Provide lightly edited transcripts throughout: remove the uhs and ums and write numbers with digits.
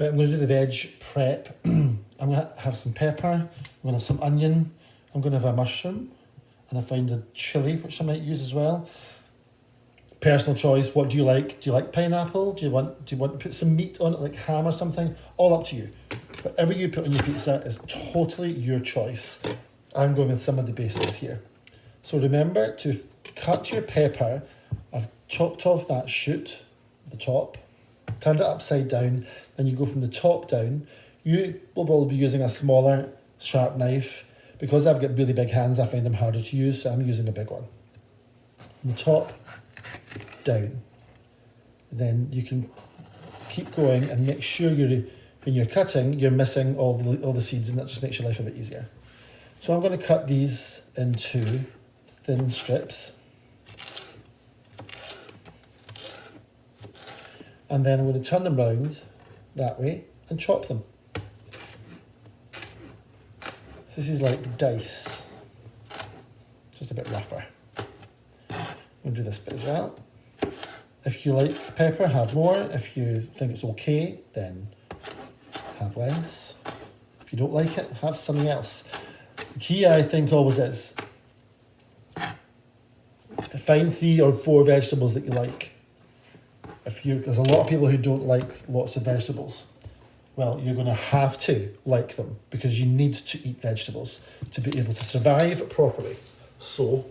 Right, I'm going to do the veg prep. I'm going to have some pepper, I'm going to have some onion, I'm going to have a mushroom, and I find a chilli, which I might use as well. Personal choice, what do you like? Do you like pineapple? Do you want to put some meat on it, like ham or something? All up to you. Whatever you put on your pizza is totally your choice. I'm going with some of the basics here. So remember to cut your pepper. I've chopped off that shoot, the top, turned it upside down, then you go from the top down. You will probably be using a smaller, sharp knife. Because I've got really big hands, I find them harder to use, so I'm using a big one. From the top down. Then you can keep going and make sure when you're cutting, you're missing all the seeds, and that just makes your life a bit easier. So I'm going to cut these into thin strips. And then I'm going to turn them round that way and chop them. This is like dice, just a bit rougher. We'll do this bit as well. If you like pepper, have more. If you think it's okay, then have less. If you don't like it, have something else. The key, I think, always is to find 3 or 4 vegetables that you like. There's a lot of people who don't like lots of vegetables. Well, you're going to have to like them because you need to eat vegetables to be able to survive properly. So,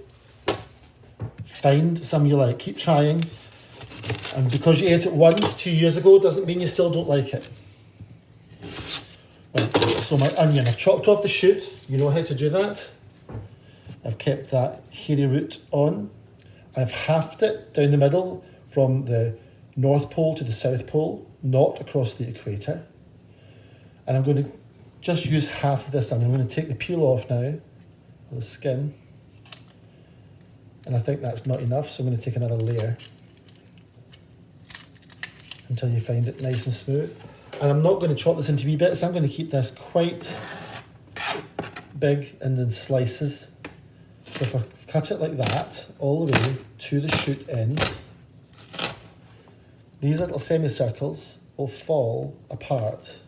find some you like. Keep trying. And because you ate it once 2 years ago doesn't mean you still don't like it. Right, so my onion, I've chopped off the shoot. You know how to do that. I've kept that hairy root on. I've halved it down the middle from the North Pole to the South Pole, not across the equator. And I'm going to just use half of this onion. I'm going to take the peel off now, the skin. And I think that's not enough, so I'm going to take another layer until you find it nice and smooth. And I'm not going to chop this into wee bits. I'm going to keep this quite big and in slices. So if I cut it like that, all the way to the shoot end, these little semicircles will fall apart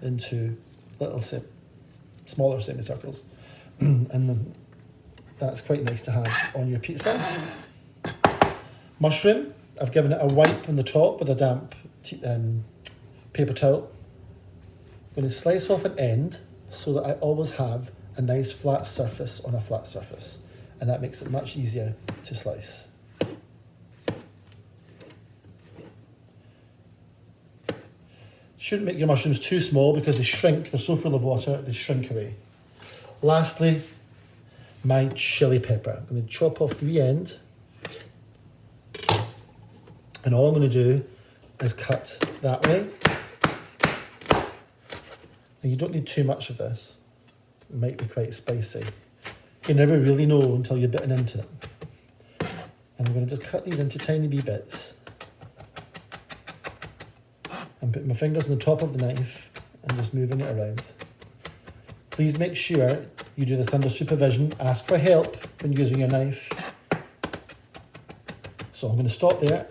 into little smaller semicircles. And then that's quite nice to have on your pizza. Mushroom, I've given it a wipe on the top with a damp paper towel. I'm going to slice off an end so that I always have a nice flat surface on a flat surface. And that makes it much easier to slice. Shouldn't make your mushrooms too small because they shrink. They're so full of water, they shrink away. Lastly, my chili pepper. I'm going to chop off the wee end. And all I'm going to do is cut that way. And you don't need too much of this. It might be quite spicy. You never really know until you're bitten into it. And I'm going to just cut these into tiny wee bits. And putting my fingers on the top of the knife and just moving it around. Please make sure you do this under supervision. Ask for help when using your knife. So I'm going to stop there.